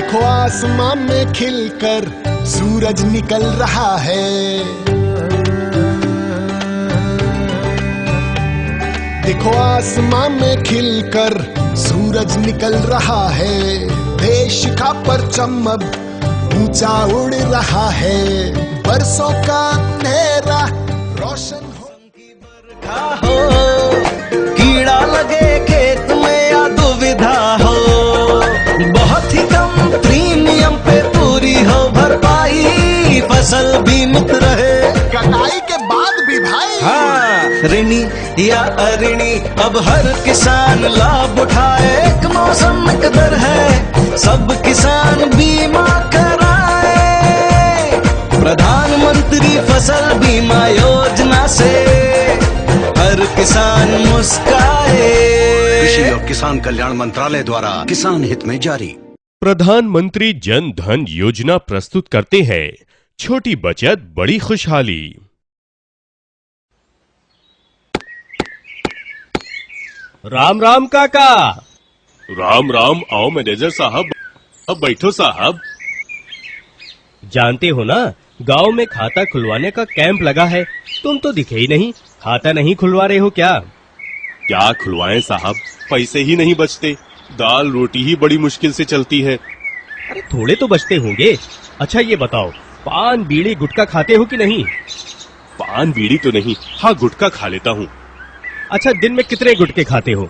देखो आसमां में खिलकर सूरज निकल रहा है। देखो आसमां में खिलकर सूरज निकल रहा है। देश का परचम अब ऊंचा उड़ रहा है। बरसों का अंधेरा रोशन हो, कीड़ा लगे खेत में या दुविधा हो, बहुत ही कम प्रीमियम पे पूरी हो भरपाई, फसल भी मुक्त रहे कटाई के बाद भी भाई। हाँ, ऋणी या अऋणी अब हर किसान लाभ उठाए। एक मौसम एक दर है, सब किसान बीमा कराए। प्रधानमंत्री फसल बीमा योजना से हर किसान मुस्काए। कृषि और किसान कल्याण मंत्रालय द्वारा किसान हित में जारी। प्रधानमंत्री जन धन योजना प्रस्तुत करते हैं छोटी बचत बड़ी खुशहाली। राम राम काका। राम राम। आओ मैनेजर साहब, अब बैठो साहब। जानते हो ना, गांव में खाता खुलवाने का कैंप लगा है। तुम तो दिखे ही नहीं, खाता नहीं खुलवा रहे हो क्या? क्या खुलवाएं साहब, पैसे ही नहीं बचते। दाल रोटी ही बड़ी मुश्किल से चलती है। अरे थोड़े तो बचते होंगे। अच्छा ये बताओ, पान बीड़ी गुटखा खाते हो कि नहीं? पान बीड़ी तो नहीं, हाँ गुटखा खा लेता हूँ। अच्छा दिन में कितने गुटखे खाते हो?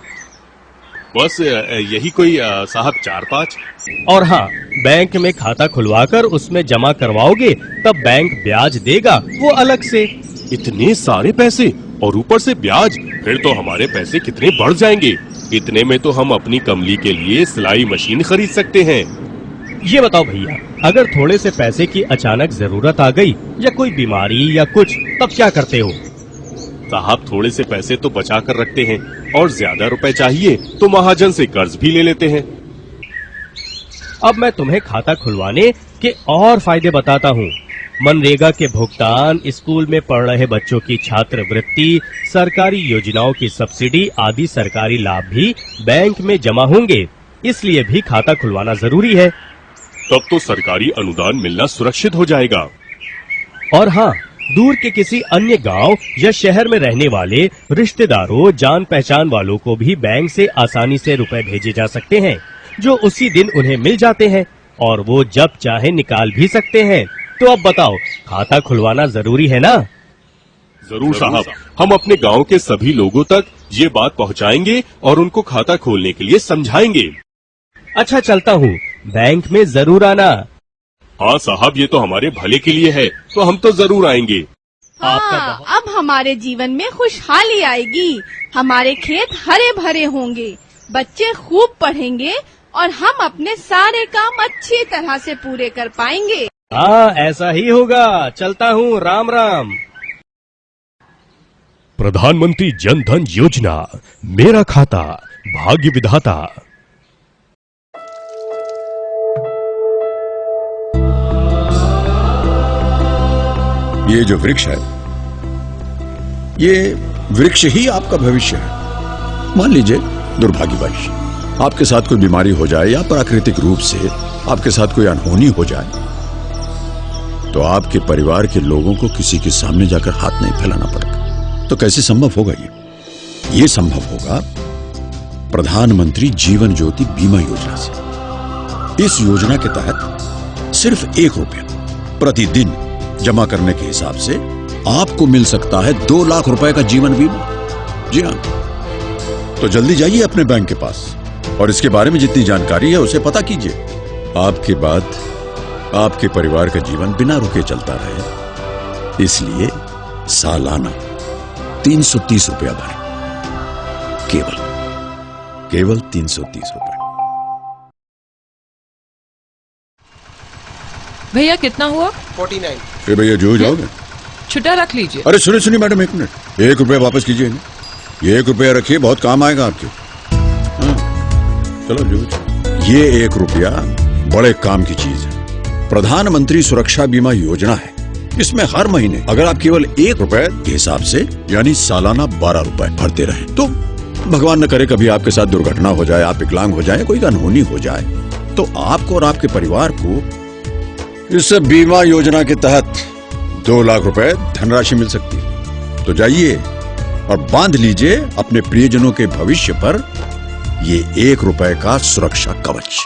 बस यही कोई साहब 4-5। और हाँ, बैंक में खाता खुलवाकर उसमें जमा करवाओगे तब बैंक ब्याज देगा, वो अलग से। इतने सारे पैसे और ऊपर से ब्याज, फिर तो हमारे पैसे कितने बढ़ जाएंगे। इतने में तो हम अपनी कमली के लिए सिलाई मशीन खरीद सकते हैं। ये बताओ भैया, अगर थोड़े से पैसे की अचानक जरूरत आ गई या कोई बीमारी या कुछ, तब क्या करते हो? साहब थोड़े से पैसे तो बचा कर रखते हैं और ज्यादा रुपए चाहिए तो महाजन से कर्ज भी ले लेते हैं। अब मैं तुम्हें खाता खुलवाने के और फायदे बताता हूँ। मनरेगा के भुगतान, स्कूल में पढ़ रहे बच्चों की छात्रवृत्ति, सरकारी योजनाओं की सब्सिडी आदि सरकारी लाभ भी बैंक में जमा होंगे। इसलिए भी खाता खुलवाना जरूरी है। तब तो सरकारी अनुदान मिलना सुरक्षित हो जाएगा। और हाँ, दूर के किसी अन्य गांव या शहर में रहने वाले रिश्तेदारों, जान पहचान वालों को भी बैंक से आसानी से रुपए भेजे जा सकते हैं, जो उसी दिन उन्हें मिल जाते हैं और वो जब चाहे निकाल भी सकते हैं। तो अब बताओ, खाता खुलवाना जरूरी है ना? जरूर साहब, हम अपने गांव के सभी लोगों तक ये बात पहुंचाएंगे और उनको खाता खोलने के लिए समझाएंगे। अच्छा चलता हूँ, बैंक में जरूर आना। हाँ साहब, ये तो हमारे भले के लिए है, तो हम तो जरूर आएंगे। हाँ, अब हमारे जीवन में खुशहाली आएगी। हमारे खेत हरे भरे होंगे, बच्चे खूब पढ़ेंगे और हम अपने सारे काम अच्छी तरह से पूरे कर पाएंगे। हाँ, ऐसा ही होगा। चलता हूँ, राम राम। प्रधानमंत्री जन धन योजना, मेरा खाता भाग्य विधाता। ये जो वृक्ष है, ये वृक्ष ही आपका भविष्य है। मान लीजिए दुर्भाग्यवश आपके साथ कोई बीमारी हो जाए या प्राकृतिक रूप से आपके साथ कोई अनहोनी हो जाए, तो आपके परिवार के लोगों को किसी के सामने जाकर हाथ नहीं फैलाना पड़ेगा। तो कैसे संभव होगा ये संभव होगा प्रधानमंत्री जीवन ज्योति बीमा योजना से। इस योजना के तहत सिर्फ 1 रुपया प्रतिदिन जमा करने के हिसाब से आपको मिल सकता है 2 लाख रुपए का जीवन बीमा। जी हाँ, तो जल्दी जाइए अपने बैंक के पास और इसके बारे में जितनी जानकारी है उसे पता कीजिए। आपके बाद आपके परिवार का जीवन बिना रुके चलता रहे, इसलिए सालाना 330 रुपया भरें। केवल 330 रुपए। भैया कितना हुआ? 49। भैया जो जाओगे? छुट्टा रख लीजिए। अरे सुनिए मैडम, 1 मिनट। 1 रुपया वापस कीजिए। ये 1 रुपया रखिए, बहुत काम आएगा आपके। हाँ, चलो जो। ये 1 रुपया बड़े काम की चीज है। प्रधानमंत्री सुरक्षा बीमा योजना है। इसमें हर महीने अगर आप केवल 1 रुपए के हिसाब से यानी सालाना 12 रुपए भरते रहें, तो भगवान न करे कभी आपके साथ दुर्घटना हो जाए, आप विकलांग हो जाए, कोई अनहोनी हो जाए, तो आपको और आपके परिवार को इस बीमा योजना के तहत 2 लाख रुपए धनराशि मिल सकती है। तो जाइए और बांध लीजिए अपने प्रियजनों के भविष्य पर ये 1 रुपए का सुरक्षा कवच।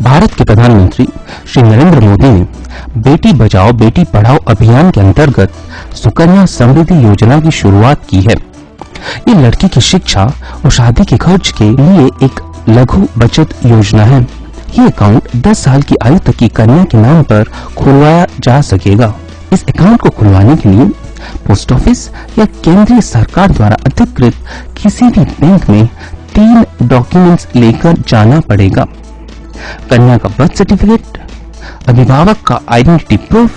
भारत के प्रधानमंत्री श्री नरेंद्र मोदी ने बेटी बचाओ बेटी पढ़ाओ अभियान के अंतर्गत सुकन्या समृद्धि योजना की शुरुआत की है। ये लड़की की शिक्षा और शादी के खर्च के लिए एक लघु बचत योजना है। ये अकाउंट 10 साल की आयु तक की कन्या के नाम पर खुलवाया जा सकेगा। इस अकाउंट को खुलवाने के लिए पोस्ट ऑफिस या केंद्रीय सरकार द्वारा अधिकृत किसी भी बैंक में 3 डॉक्यूमेंट्स लेकर जाना पड़ेगा। कन्या का बर्थ सर्टिफिकेट, अभिभावक का आइडेंटिटी प्रूफ,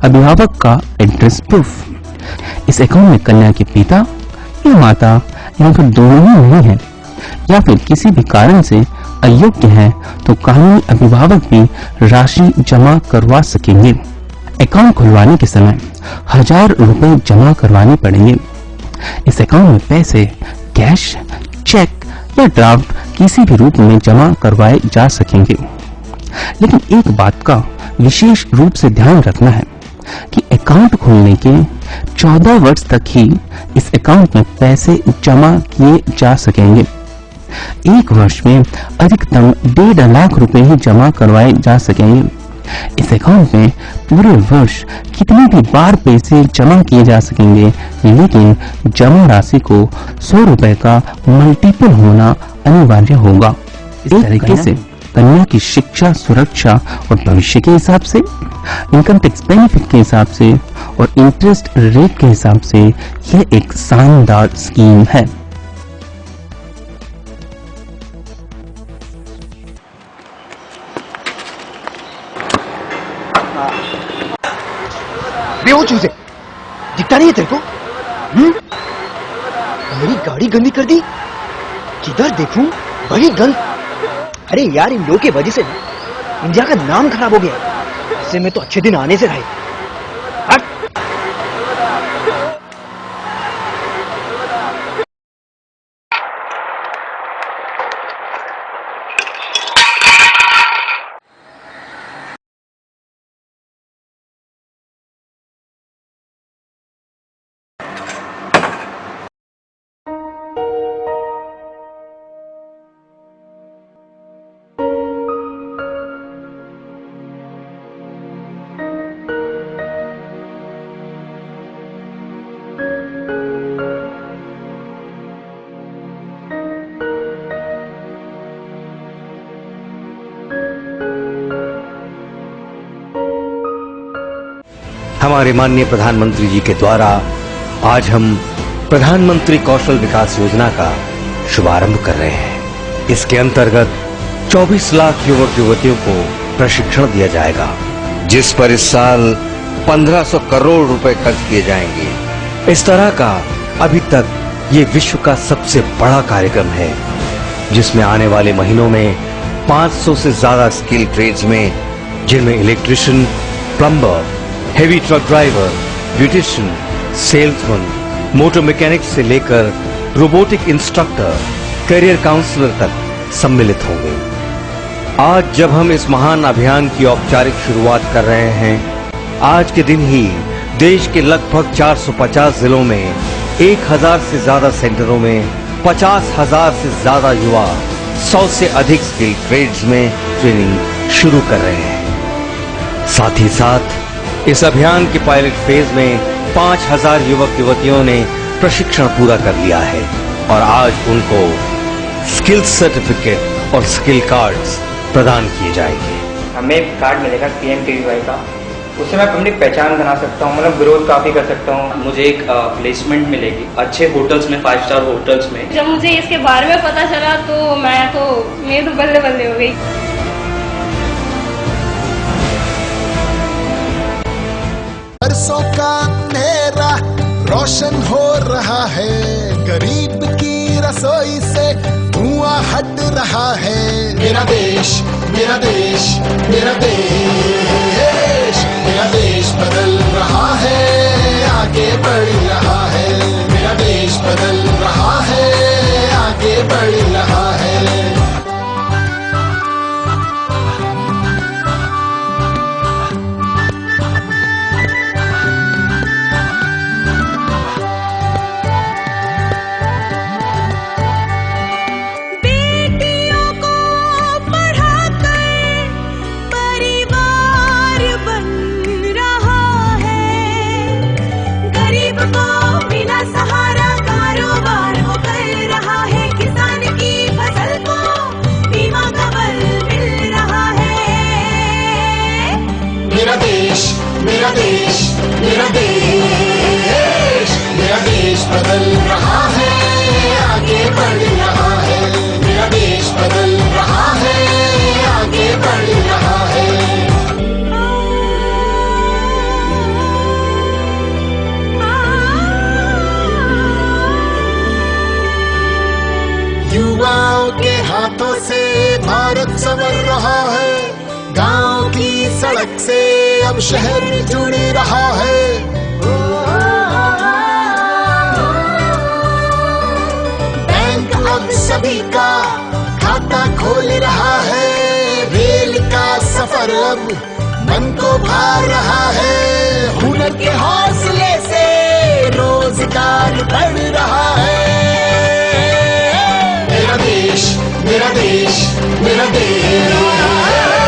अभिभावक का एड्रेस प्रूफ। इस अकाउंट में कन्या के पिता या माता या फिर दोनों ही नहीं है या फिर किसी भी कारण से अयोग्य है तो कानूनी अभिभावक भी राशि जमा करवा सकेंगे। अकाउंट खुलवाने के समय 1000 रुपए जमा करवाने पड़ेंगे। इस अकाउंट में पैसे कैश, चेक या ड्राफ्ट किसी भी रूप में जमा करवाए जा सकेंगे। लेकिन एक बात का विशेष रूप से ध्यान रखना है कि अकाउंट खोलने के 14 वर्ष तक ही इस अकाउंट में पैसे जमा किए जा सकेंगे। 1 वर्ष में अधिकतम 1.5 लाख रुपए ही जमा करवाए जा सकेंगे। इस अकाउंट में पूरे वर्ष कितनी भी बार पैसे जमा किए जा सकेंगे, लेकिन जमा राशि को 100 रुपए का मल्टीपल होना अनिवार्य होगा। इस तरीके से कन्या की शिक्षा, सुरक्षा और भविष्य के हिसाब से, इनकम टैक्स बेनिफिट के हिसाब से और इंटरेस्ट रेट के हिसाब से यह एक शानदार स्कीम है। बेहो चूजे, दिखता नहीं है तेरे को? मेरी गाड़ी गंदी कर दी। किधर देखूं वही गंद। अरे यार, इन लोगों की वजह से इंडिया का नाम खराब हो गया। इससे में तो अच्छे दिन आने से रहे। हमारे माननीय प्रधानमंत्री जी के द्वारा आज हम प्रधानमंत्री कौशल विकास योजना का शुभारंभ कर रहे हैं। इसके अंतर्गत 24 लाख युवक युवतियों को प्रशिक्षण दिया जाएगा, जिस पर इस साल 1500 करोड़ रुपए खर्च किए जाएंगे। इस तरह का अभी तक ये विश्व का सबसे बड़ा कार्यक्रम है, जिसमें आने वाले महीनों में 500 से ज्यादा स्किल ट्रेड्स में, जिनमें electrician, plumber, heavy truck driver, beautician, salesman, motor mechanic से लेकर रोबोटिक इंस्ट्रक्टर, करियर काउंसलर तक सम्मिलित होंगे। आज जब हम इस महान अभियान की औपचारिक शुरुआत कर रहे हैं, आज के दिन ही देश के लगभग 450 जिलों में 1000 से ज्यादा सेंटरों में 50,000 से ज्यादा युवा 100 से अधिक स्किल ट्रेड्स में ट्रेनिंग शुरू कर रहे हैं। साथ ही साथ इस अभियान के पायलट फेज में 5000 युवक युवतियों ने प्रशिक्षण पूरा कर लिया है और आज उनको स्किल सर्टिफिकेट और स्किल कार्ड्स प्रदान किए जाएंगे। हमें एक कार्ड मिलेगा PMKVY का, उससे मैं अपनी पहचान बना सकता हूँ, मतलब ग्रोथ काफी कर सकता हूँ। मुझे एक प्लेसमेंट मिलेगी अच्छे होटल्स में, 5 स्टार होटल्स में। जब मुझे इसके बारे में पता चला तो मेरी तो बल्ले बल्ले हो गई। बरसों का अंधेरा रोशन हो रहा है, गरीब की रसोई से धुआं हट रहा है। मेरा देश, मेरा देश, मेरा देश, मेरा देश बदल रहा है। आगे बढ़ रहा है, मेरा देश बदल रहा है, आगे बढ़ रहा है। मेरा देश, मेरा देश, मेरा देश बदल रहा है, आगे बढ़ रहा है, मेरा देश बदल रहा है, आगे बढ़ रहा है। युवाओं के हाथों से भारत संवर रहा है, गांव की सड़क से अब शहर जुड़ रहा है। बैंक अब सभी का खाता खोल रहा है, रेल का सफर अब मन को भा रहा है, हुनर के हौसले से रोजगार बढ़ रहा है। मेरा देश, मेरा देश, मेरा देश।